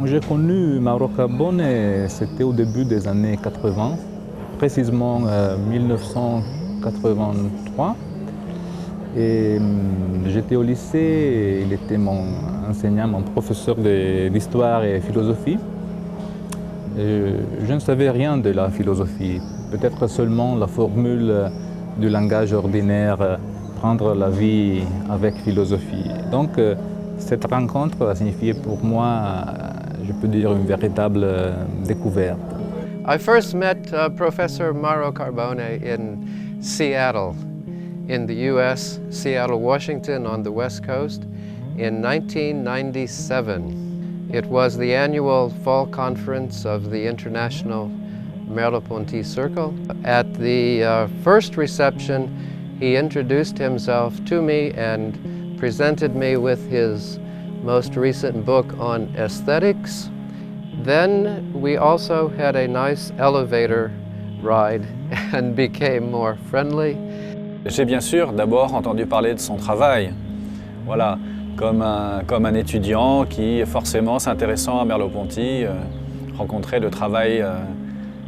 J'ai connu Mauro Carbone, c'était au début des années 80, précisément 1983. Et j'étais au lycée et il était mon enseignant, mon professeur d'histoire et philosophie. Et je ne savais rien de la philosophie, peut-être seulement la formule du langage ordinaire, prendre la vie avec philosophie. Donc cette rencontre a signifié pour moi, je peux dire, une véritable découverte. I first met Professor Mauro Carbone in Seattle, in the US, Seattle, Washington, on the West Coast, in 1997. It was the annual fall conference of the International Merleau-Ponty Circle. At the first reception, he introduced himself to me and presented me with his most recent book on aesthetics. Then we also had a nice elevator ride and became more friendly. J'ai bien sûr d'abord entendu parler de son travail, voilà, comme un étudiant qui, forcément s'intéressant à Merleau-Ponty, rencontrait le travail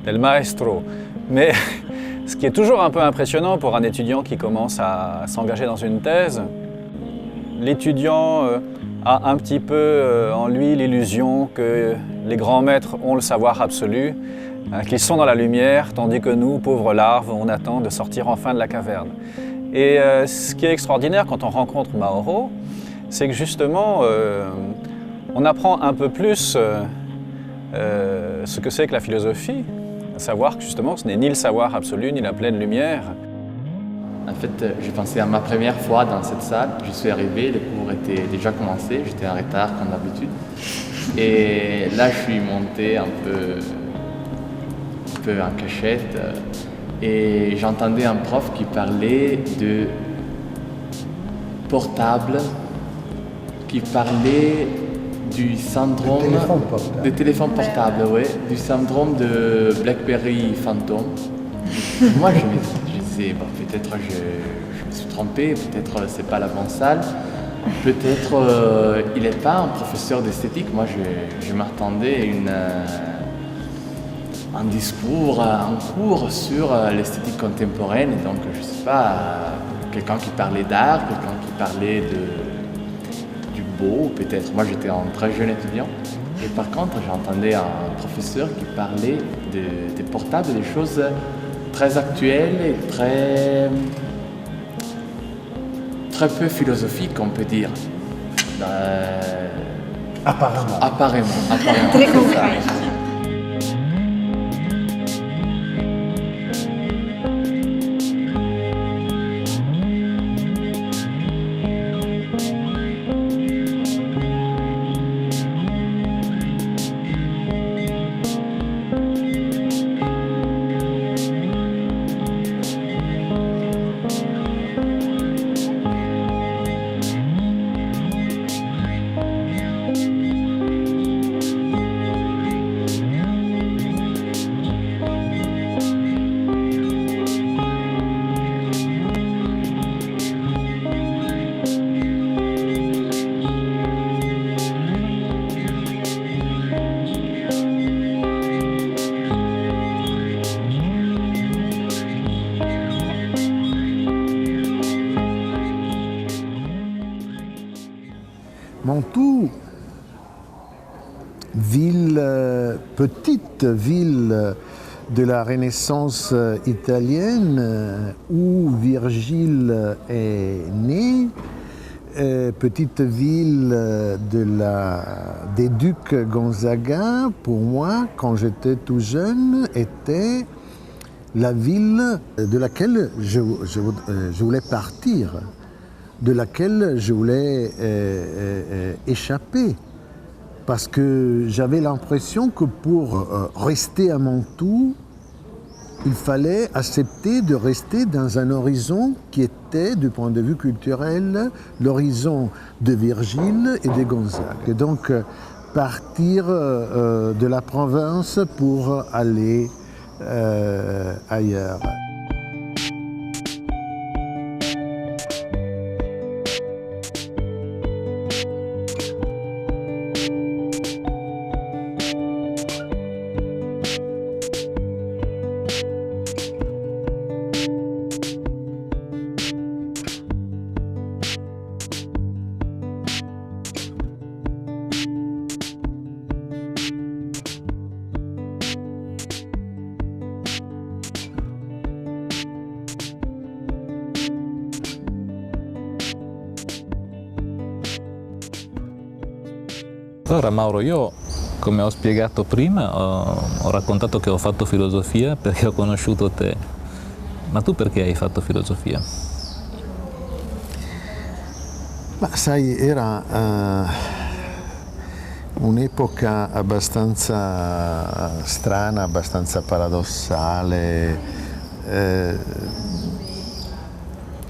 del maestro. Mais ce qui est toujours un peu impressionnant pour un étudiant qui commence à s'engager dans une thèse, l'étudiant a un petit peu en lui l'illusion que les grands maîtres ont le savoir absolu, qu'ils sont dans la lumière, tandis que nous, pauvres larves, on attend de sortir enfin de la caverne. Et ce qui est extraordinaire quand on rencontre Mauro, c'est que justement, on apprend un peu plus ce que c'est que la philosophie, à savoir que justement, ce n'est ni le savoir absolu, ni la pleine lumière. En fait, j'ai pensé à ma première fois dans cette salle. Je suis arrivé, les cours étaient déjà commencés, j'étais en retard comme d'habitude. Et là, je suis monté un peu en cachette et j'entendais un prof qui parlait de portable, qui parlait du syndrome de téléphone portable, ouais, du syndrome de BlackBerry Phantom. Moi, je me disais, bon, peut-être je me suis trompé, peut-être c'est pas la bonne salle, peut-être il n'est pas un professeur d'esthétique. Moi, je m'attendais à un discours, un cours sur l'esthétique contemporaine, et donc je sais pas, quelqu'un qui parlait d'art, quelqu'un qui parlait du beau, peut-être. Moi, j'étais un très jeune étudiant, et par contre, j'entendais un professeur qui parlait des portables, des choses très actuelles et très peu philosophiques, on peut dire. Apparemment. Très concret. Mantoue, petite ville de la Renaissance italienne où Virgile est né, petite ville des ducs Gonzaga, pour moi, quand j'étais tout jeune, était la ville de laquelle je voulais partir, de laquelle je voulais échapper. Parce que j'avais l'impression que pour rester à Mantoue, il fallait accepter de rester dans un horizon qui était, du point de vue culturel, l'horizon de Virgile et de Gonzague. Et donc, partir de la province pour aller ailleurs. Allora Mauro, io come ho spiegato prima ho raccontato che ho fatto filosofia perché ho conosciuto te, ma tu perché hai fatto filosofia? Ma sai, era un'epoca abbastanza strana, abbastanza paradossale,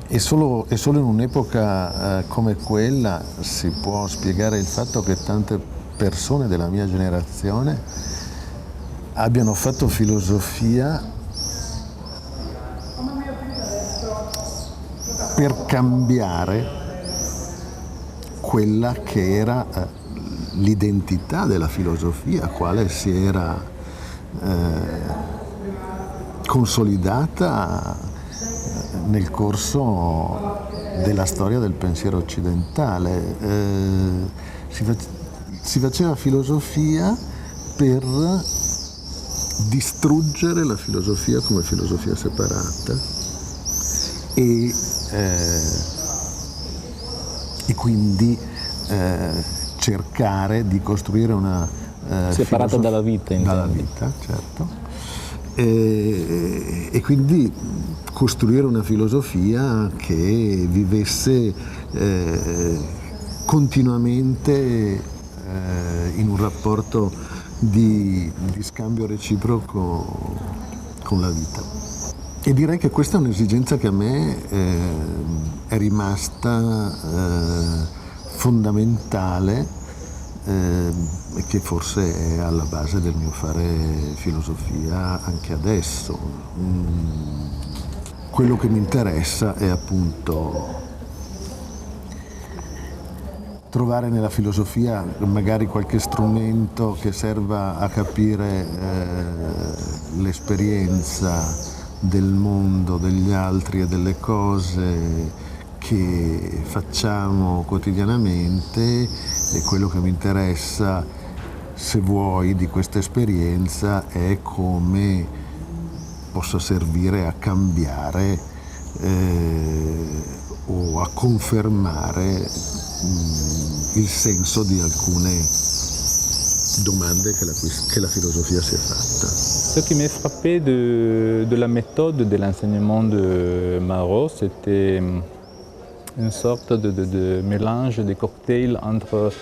e solo in un'epoca come quella si può spiegare il fatto che tante persone della mia generazione abbiano fatto filosofia per cambiare quella che era l'identità della filosofia, quale si era consolidata nel corso della storia del pensiero occidentale. Si faceva filosofia per distruggere la filosofia come filosofia separata e quindi cercare di costruire una Separata dalla vita, intendi? dalla vita, certo. E quindi costruire una filosofia che vivesse continuamente in un rapporto di scambio reciproco con la vita. E direi che questa è un'esigenza che a me è rimasta fondamentale e che forse è alla base del mio fare filosofia anche adesso. Quello che mi interessa è appunto trovare nella filosofia magari qualche strumento che serva a capire l'esperienza del mondo, degli altri e delle cose che facciamo quotidianamente, e quello che mi interessa, se vuoi, di questa esperienza è come possa servire a cambiare o a confermare il senso di alcune domande che la filosofia si è fatta. Ce qui m'a frappé de la méthode de l'enseignement de Mauro, c'était une sorte de mélange, de cocktail entre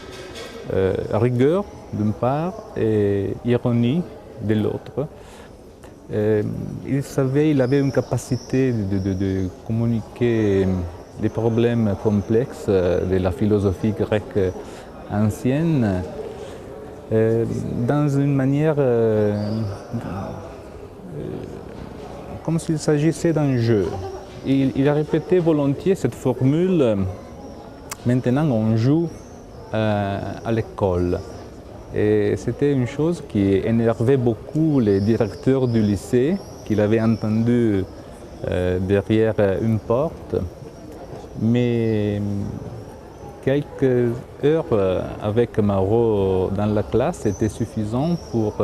rigueur d'une part et ironie de l'autre. Il avait une capacité de communiquer les problèmes complexes de la philosophie grecque ancienne dans une manière comme s'il s'agissait d'un jeu. Il a répété volontiers cette formule « maintenant on joue à l'école ». Et c'était une chose qui énervait beaucoup les directeurs du lycée, qu'il avait entendu derrière une porte. Mais quelques heures avec Mauro dans la classe étaient suffisants pour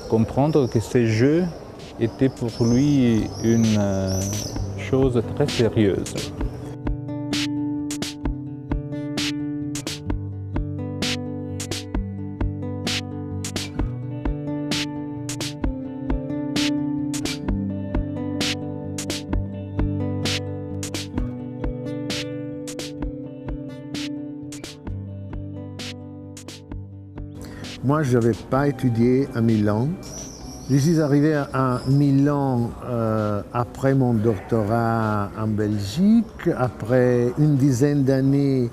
comprendre que ces jeux étaient pour lui une chose très sérieuse. Moi, je n'avais pas étudié à Milan. Je suis arrivé à Milan après mon doctorat en Belgique, après une dizaine d'années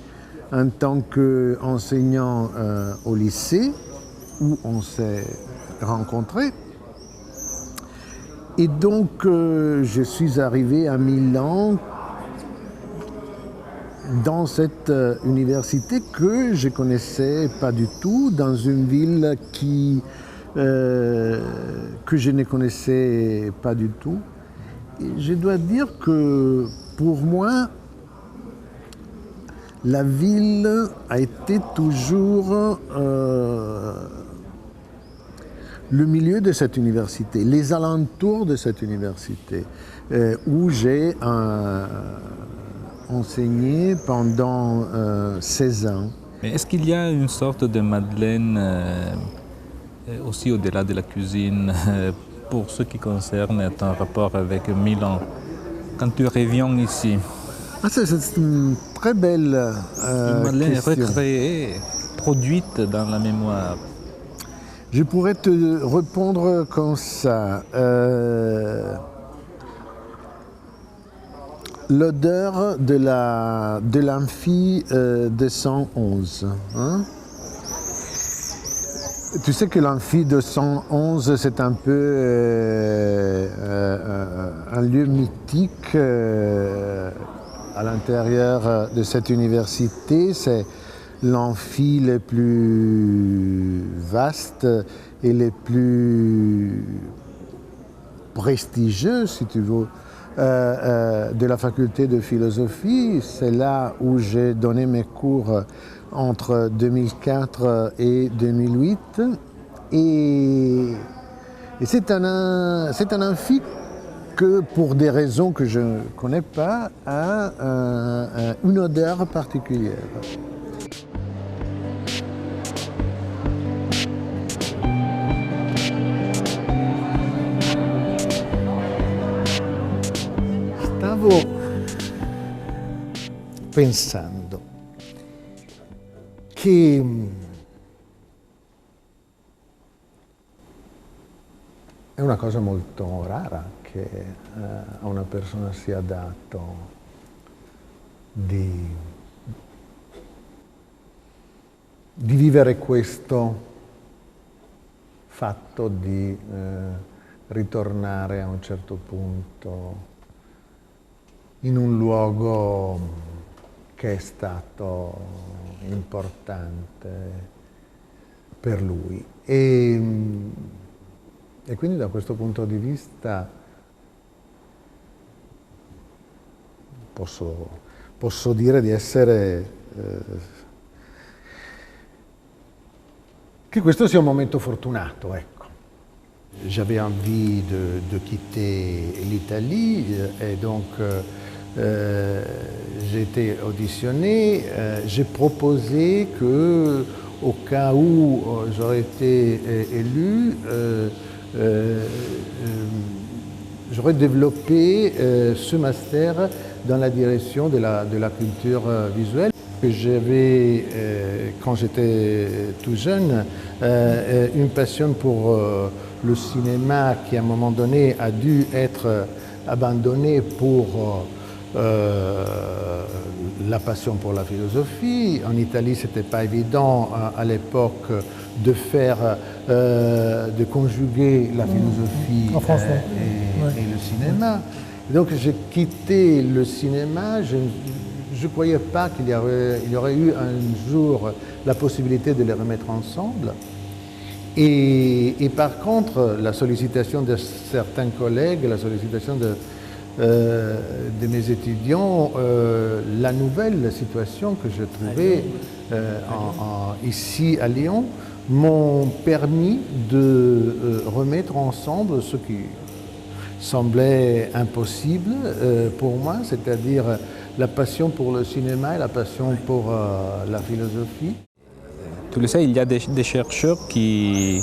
en tant qu'enseignant au lycée, où on s'est rencontrés. Et donc, je suis arrivé à Milan dans cette université que je ne connaissais pas du tout, dans une ville que je ne connaissais pas du tout. Et je dois dire que pour moi, la ville a été toujours le milieu de cette université, les alentours de cette université, où j'ai enseigné pendant 16 ans. Mais est-ce qu'il y a une sorte de Madeleine aussi au-delà de la cuisine pour ce qui concerne ton rapport avec Milan quand tu reviens ici? C'est une très belle Une Madeleine question. recréée, produite dans la mémoire. Je pourrais te répondre comme ça. L'odeur de l'amphi de 111. Hein? Tu sais que l'amphi de 111, c'est un peu un lieu mythique à l'intérieur de cette université. C'est l'amphi le plus vaste et le plus prestigieux, si tu veux, de la faculté de philosophie. C'est là où j'ai donné mes cours entre 2004 et 2008. Et c'est un amphi que, pour des raisons que je ne connais pas, a une odeur particulière. Stavo pensando che è una cosa molto rara che a una persona sia dato di vivere questo fatto di ritornare a un certo punto in un luogo che è stato importante per lui. E quindi da questo punto di vista posso dire di essere che questo sia un momento fortunato, ecco. J'avais envie de quitter l'Italie et donc j'ai été auditionné. J'ai proposé que, au cas où j'aurais été élu, j'aurais développé ce master dans la direction de la culture visuelle. J'avais, quand j'étais tout jeune, une passion pour le cinéma qui, à un moment donné, a dû être abandonné pour la passion pour la philosophie. En Italie, ce n'était pas évident à l'époque de conjuguer la philosophie et le cinéma. Donc j'ai quitté le cinéma. Je ne croyais pas qu'il y aurait eu un jour la possibilité de les remettre ensemble. Et par contre, la sollicitation de certains collègues, la sollicitation de mes étudiants, la nouvelle situation que je trouvais ici à Lyon m'ont permis de remettre ensemble ce qui semblait impossible pour moi, c'est-à-dire la passion pour le cinéma et la passion pour la philosophie. Tu le sais, il y a des chercheurs qui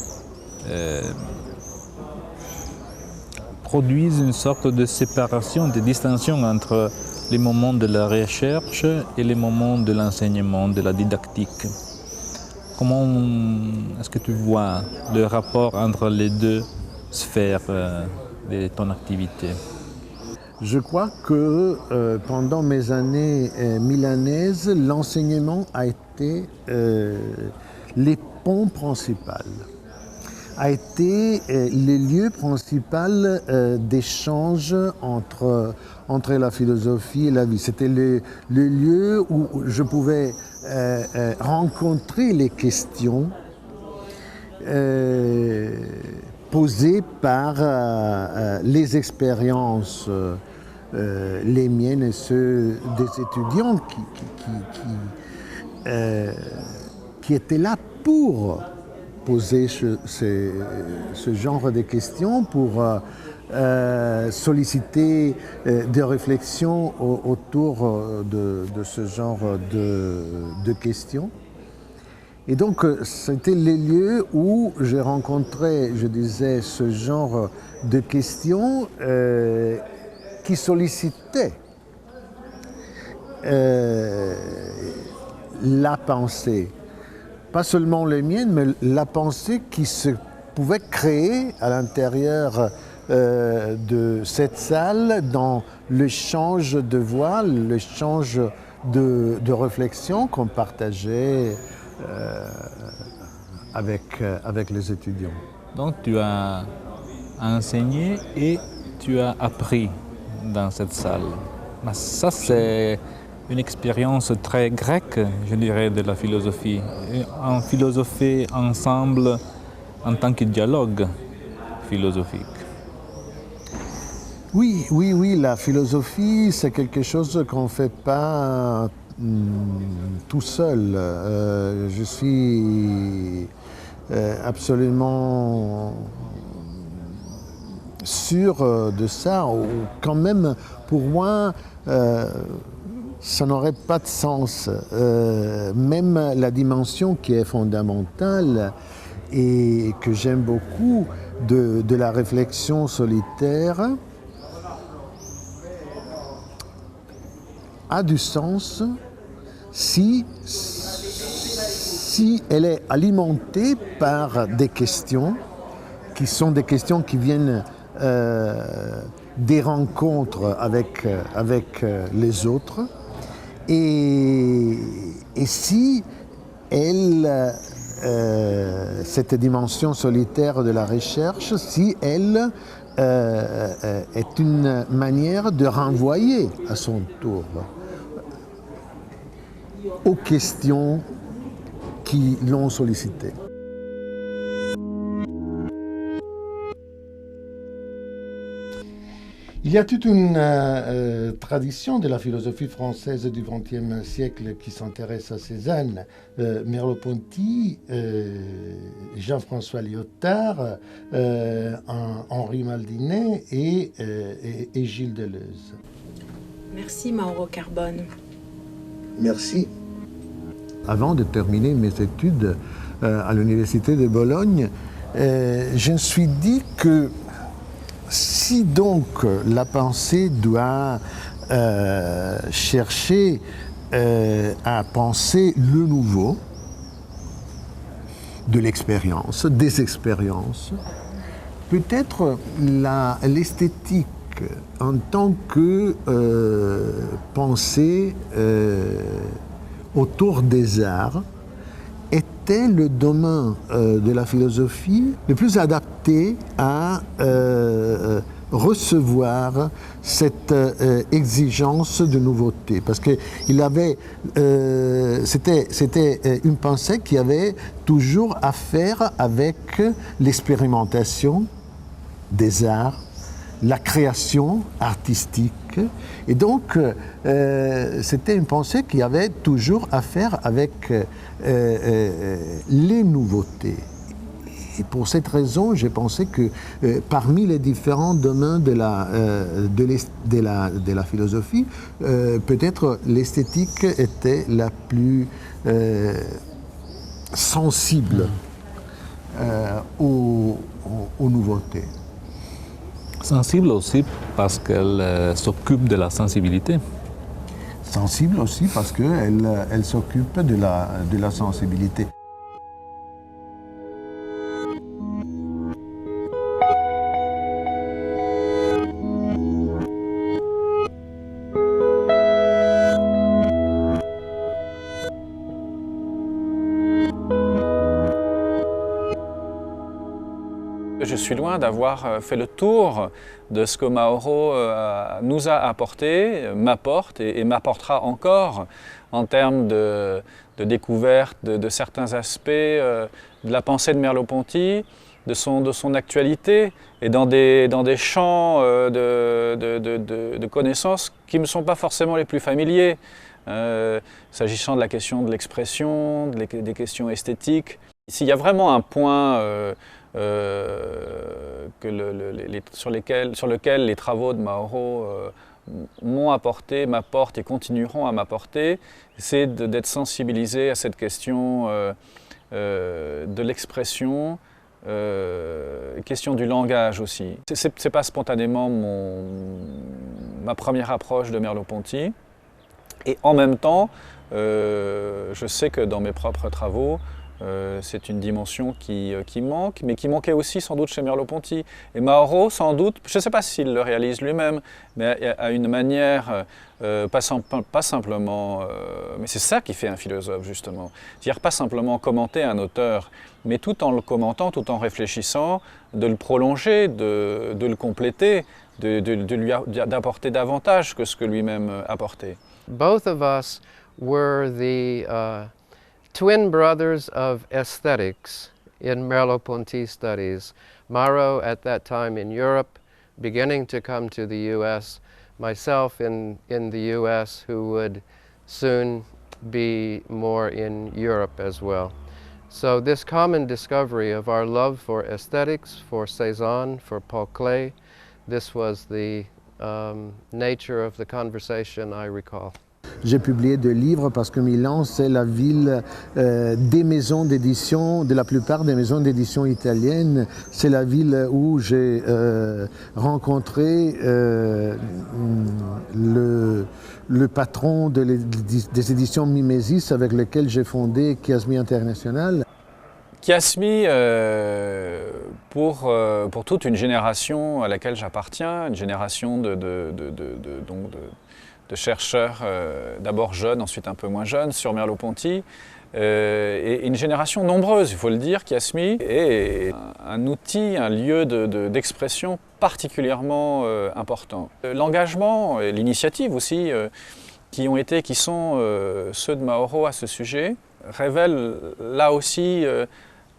produisent une sorte de séparation, de distinction entre les moments de la recherche et les moments de l'enseignement, de la didactique. Comment est-ce que tu vois le rapport entre les deux sphères de ton activité? Je crois que pendant mes années milanaises, l'enseignement a été les ponts principaux, a été le lieu principal d'échange entre la philosophie et la vie. C'était le lieu où je pouvais rencontrer les questions posées par les expériences, les miennes et ceux des étudiants qui étaient là pour poser ce genre de questions, pour solliciter des réflexions autour de ce genre de questions. Et donc, c'était les lieux où j'ai rencontré, je disais, ce genre de questions qui sollicitaient la pensée. Pas seulement les miennes, mais la pensée qui se pouvait créer à l'intérieur de cette salle dans l'échange de voix, l'échange de réflexions qu'on partageait avec les étudiants. Donc tu as enseigné et tu as appris dans cette salle. Mais ça, c'est une expérience très grecque, je dirais, de la philosophie. En philosophie ensemble en tant que dialogue philosophique. Oui, la philosophie, c'est quelque chose qu'on ne fait pas tout seul. Je suis absolument sûr de ça. Quand même, pour moi, ça n'aurait pas de sens. Même la dimension qui est fondamentale et que j'aime beaucoup de la réflexion solitaire a du sens si elle est alimentée par des questions qui sont des questions qui viennent des rencontres avec les autres et si elle, cette dimension solitaire de la recherche, si elle est une manière de renvoyer à son tour aux questions qui l'ont sollicité. Il y a toute une tradition de la philosophie française du XXe siècle qui s'intéresse à Cézanne. Merleau-Ponty, Jean-François Lyotard, Henri Maldinet et Gilles Deleuze. Merci Mauro Carbone. Merci. Avant de terminer mes études à l'Université de Bologne, je me suis dit que si donc la pensée doit chercher à penser le nouveau, de l'expérience, des expériences, peut-être l'esthétique en tant que pensée autour des arts était le domaine de la philosophie le plus adapté à recevoir cette exigence de nouveauté. Parce que c'était une pensée qui avait toujours à faire avec l'expérimentation des arts, la création artistique. Et donc, c'était une pensée qui avait toujours à faire avec les nouveautés. Et pour cette raison, j'ai pensé que parmi les différents domaines de la philosophie, peut-être l'esthétique était la plus sensible aux nouveautés. Sensible aussi parce qu'elle s'occupe de la sensibilité. Sensible aussi parce qu'elle s'occupe de la sensibilité. Je suis loin d'avoir fait le tour de ce que Mauro nous a apporté, m'apporte et m'apportera encore en termes de découverte de certains aspects de la pensée de Merleau-Ponty, de son actualité et dans des champs de connaissances qui ne me sont pas forcément les plus familiers, s'agissant de la question de l'expression, des questions esthétiques. S'il y a vraiment un point sur lequel les travaux de Mauro m'ont apporté, m'apportent et continueront à m'apporter, c'est d'être sensibilisé à cette question de l'expression, question du langage aussi. C'est pas spontanément ma première approche de Merleau-Ponty. Et en même temps, je sais que dans mes propres travaux, c'est une dimension qui manque, mais qui manquait aussi sans doute chez Merleau-Ponty. Et Mauro, sans doute, je ne sais pas s'il le réalise lui-même, mais à une manière, pas simplement, mais c'est ça qui fait un philosophe justement, c'est-à-dire pas simplement commenter un auteur, mais tout en le commentant, tout en réfléchissant, de le prolonger, de le compléter, d'apporter davantage que ce que lui-même apportait. Both of us were the twin brothers of aesthetics in Merleau-Ponty studies. Mauro at that time in Europe, beginning to come to the US, myself in the US, who would soon be more in Europe as well. So this common discovery of our love for aesthetics, for Cézanne, for Paul Klee, this was the nature of the conversation I recall. J'ai publié 2 livres parce que Milan, c'est la ville des maisons d'édition, de la plupart des maisons d'édition italiennes. C'est la ville où j'ai rencontré le patron des éditions Mimesis avec lequel j'ai fondé Chiasmi International. Chiasmi, pour toute une génération à laquelle j'appartiens, une génération de chercheurs, d'abord jeunes, ensuite un peu moins jeunes, sur Merleau-Ponty, et une génération nombreuse, il faut le dire. Chiasmi est un outil, un lieu d'expression particulièrement important. L'engagement et l'initiative aussi, qui sont ceux de Mauro à ce sujet, révèlent là aussi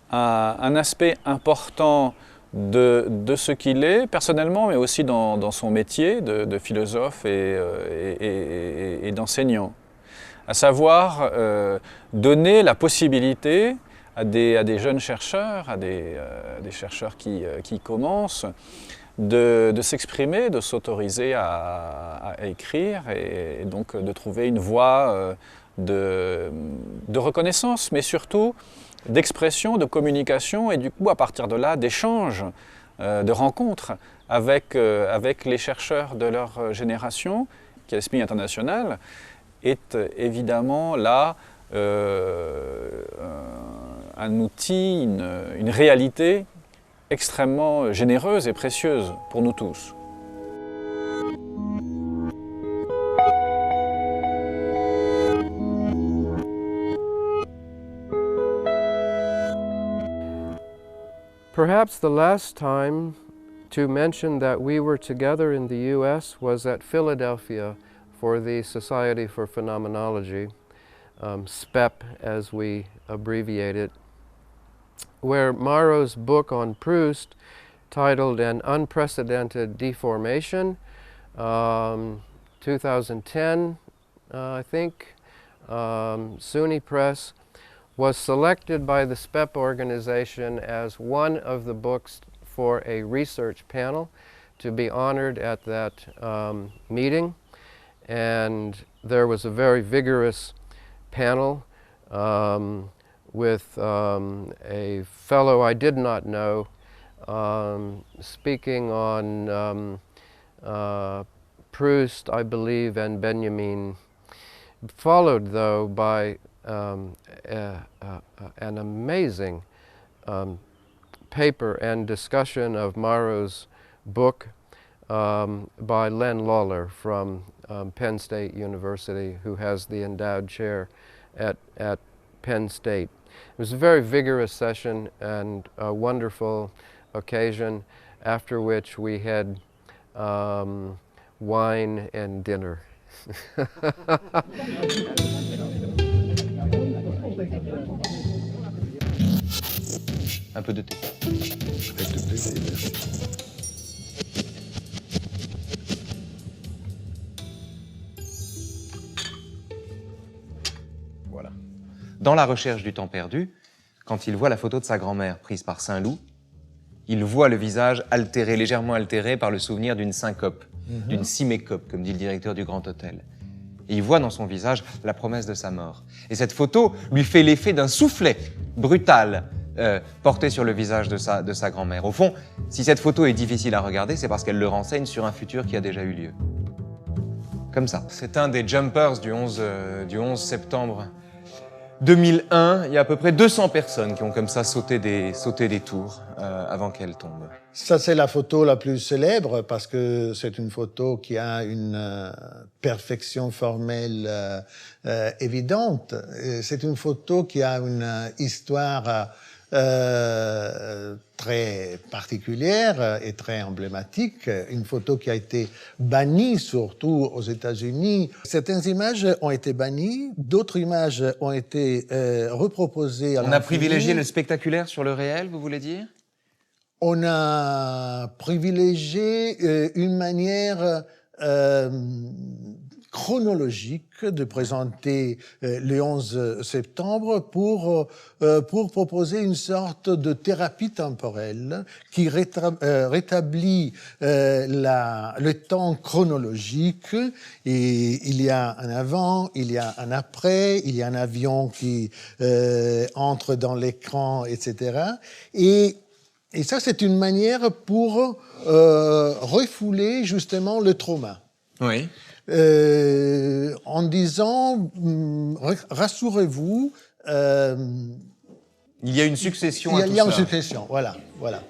un aspect important de ce qu'il est personnellement, mais aussi dans son métier de philosophe et d'enseignant. À savoir donner la possibilité à des jeunes chercheurs, à des chercheurs qui commencent, de s'exprimer, de s'autoriser à écrire et donc de trouver une voie de reconnaissance, mais surtout d'expression, de communication et du coup à partir de là d'échanges, de rencontres avec les chercheurs de leur génération. Chiasmi International est évidemment là un outil, une réalité extrêmement généreuse et précieuse pour nous tous. Perhaps the last time to mention that we were together in the US was at Philadelphia for the Society for Phenomenology, SPEP as we abbreviate it, where Mauro's book on Proust, titled An Unprecedented Deformation, 2010, I think, SUNY Press, was selected by the SPEP organization as one of the books for a research panel to be honored at that meeting. And there was a very vigorous panel with a fellow I did not know speaking on Proust, I believe, and Benjamin, followed though by an amazing paper and discussion of Mauro's book by Len Lawler from Penn State University, who has the endowed chair at Penn State. It was a very vigorous session and a wonderful occasion, after which we had wine and dinner. Un peu de thé. Voilà. Dans La recherche du temps perdu, quand il voit la photo de sa grand-mère prise par Saint-Loup, il voit le visage altéré, légèrement altéré par le souvenir d'une syncope, d'une symécope, comme dit le directeur du Grand Hôtel. Et il voit dans son visage la promesse de sa mort. Et cette photo lui fait l'effet d'un soufflet brutal porté sur le visage de sa grand-mère. Au fond, si cette photo est difficile à regarder, c'est parce qu'elle le renseigne sur un futur qui a déjà eu lieu. Comme ça. C'est un des jumpers du 11 septembre 2001. Il y a à peu près 200 personnes qui ont comme ça sauté des tours avant qu'elles tombent. Ça, c'est la photo la plus célèbre parce que c'est une photo qui a une perfection formelle évidente. C'est une photo qui a une histoire très particulière et très emblématique, une photo qui a été bannie surtout aux États-Unis. Certaines images ont été bannies, d'autres images ont été reproposées à l'infini. On a privilégié le spectaculaire sur le réel, vous voulez dire? On a privilégié une manière chronologique de présenter le 11 septembre pour proposer une sorte de thérapie temporelle qui rétablit le temps chronologique. Et il y a un avant, il y a un après, il y a un avion qui entre dans l'écran, etc. Et ça, c'est une manière pour refouler justement le trauma. Oui. En disant, rassurez-vous. Il y a une succession à tout ça. Il y a une succession, voilà. Voilà,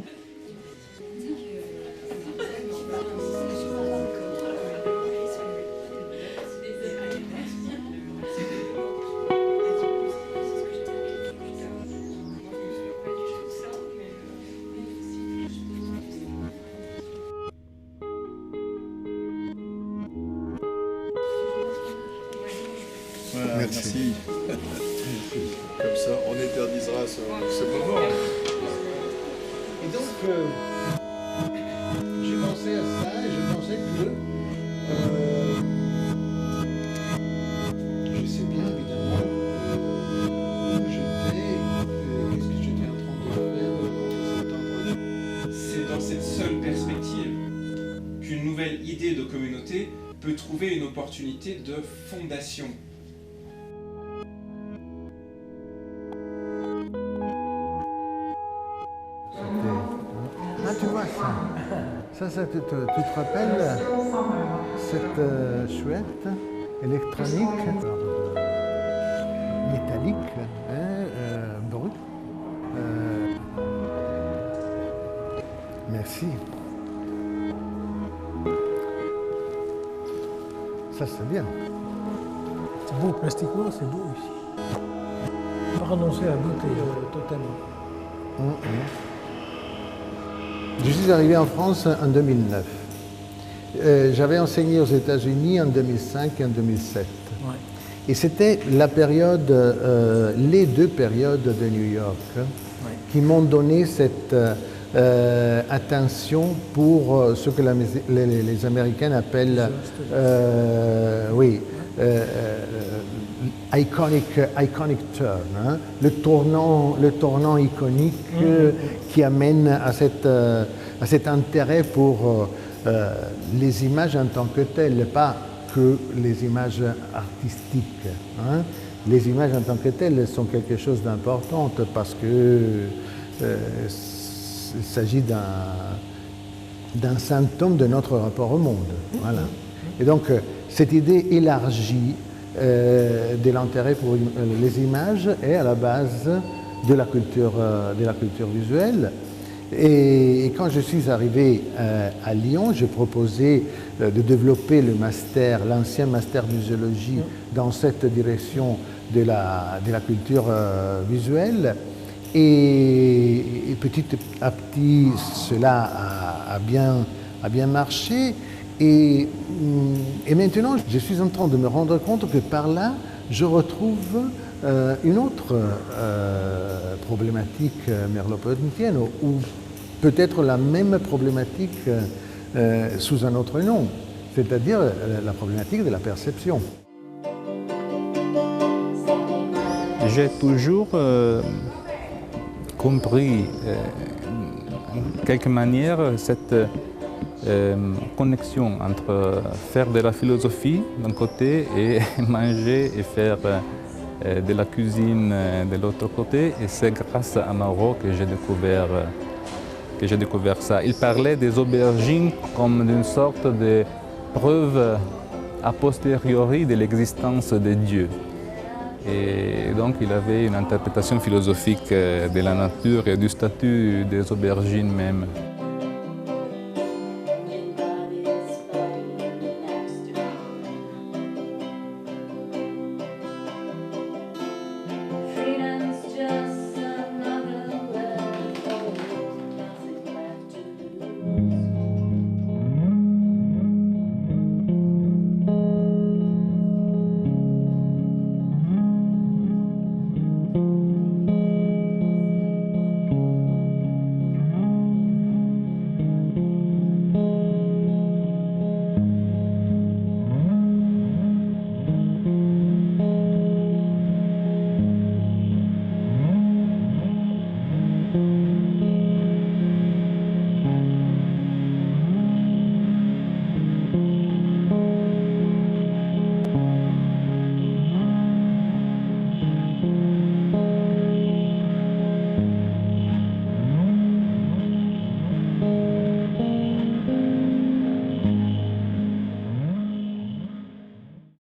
merci. Comme ça, on éternisera ce moment. Et donc, j'ai pensé à ça et je pensais que je sais bien évidemment où j'étais, qu'est-ce que j'étais en train de faire dans cet endroit. C'est dans cette seule perspective qu'une nouvelle idée de communauté peut trouver une opportunité de fondation. Ah, tu vois ça tu te rappelles cette chouette électronique métallique, brute. Merci. Ça, c'est bien. C'est beau, plastiquement, c'est beau ici. Pas renoncer à la beauté, totalement. Je suis arrivé en France en 2009. J'avais enseigné aux États-Unis en 2005 et en 2007. Ouais. Et c'était la période, les deux périodes de New York qui m'ont donné cette attention pour ce que les Américains appellent iconic turn, hein, le tournant iconique qui amène à cet intérêt pour les images en tant que telles, pas que les images artistiques. Hein. Les images en tant que telles sont quelque chose d'important parce que il s'agit d'un symptôme de notre rapport au monde. Voilà. Et donc, cette idée élargie de l'intérêt pour les images est à la base de la culture visuelle. Et quand je suis arrivé à Lyon, j'ai proposé de développer l'ancien master muséologie dans cette direction de la culture visuelle. Et petit à petit, cela a bien marché. Et maintenant, je suis en train de me rendre compte que par là, je retrouve une autre problématique merleau-pontienne, ou peut-être la même problématique sous un autre nom, c'est-à-dire la problématique de la perception. J'ai toujours compris, en quelque manière, connexion entre faire de la philosophie d'un côté et manger et faire de la cuisine de l'autre côté. Et c'est grâce à Mauro que j'ai découvert ça. Il parlait des aubergines comme d'une sorte de preuve a posteriori de l'existence de Dieu. Et donc il avait une interprétation philosophique de la nature et du statut des aubergines même.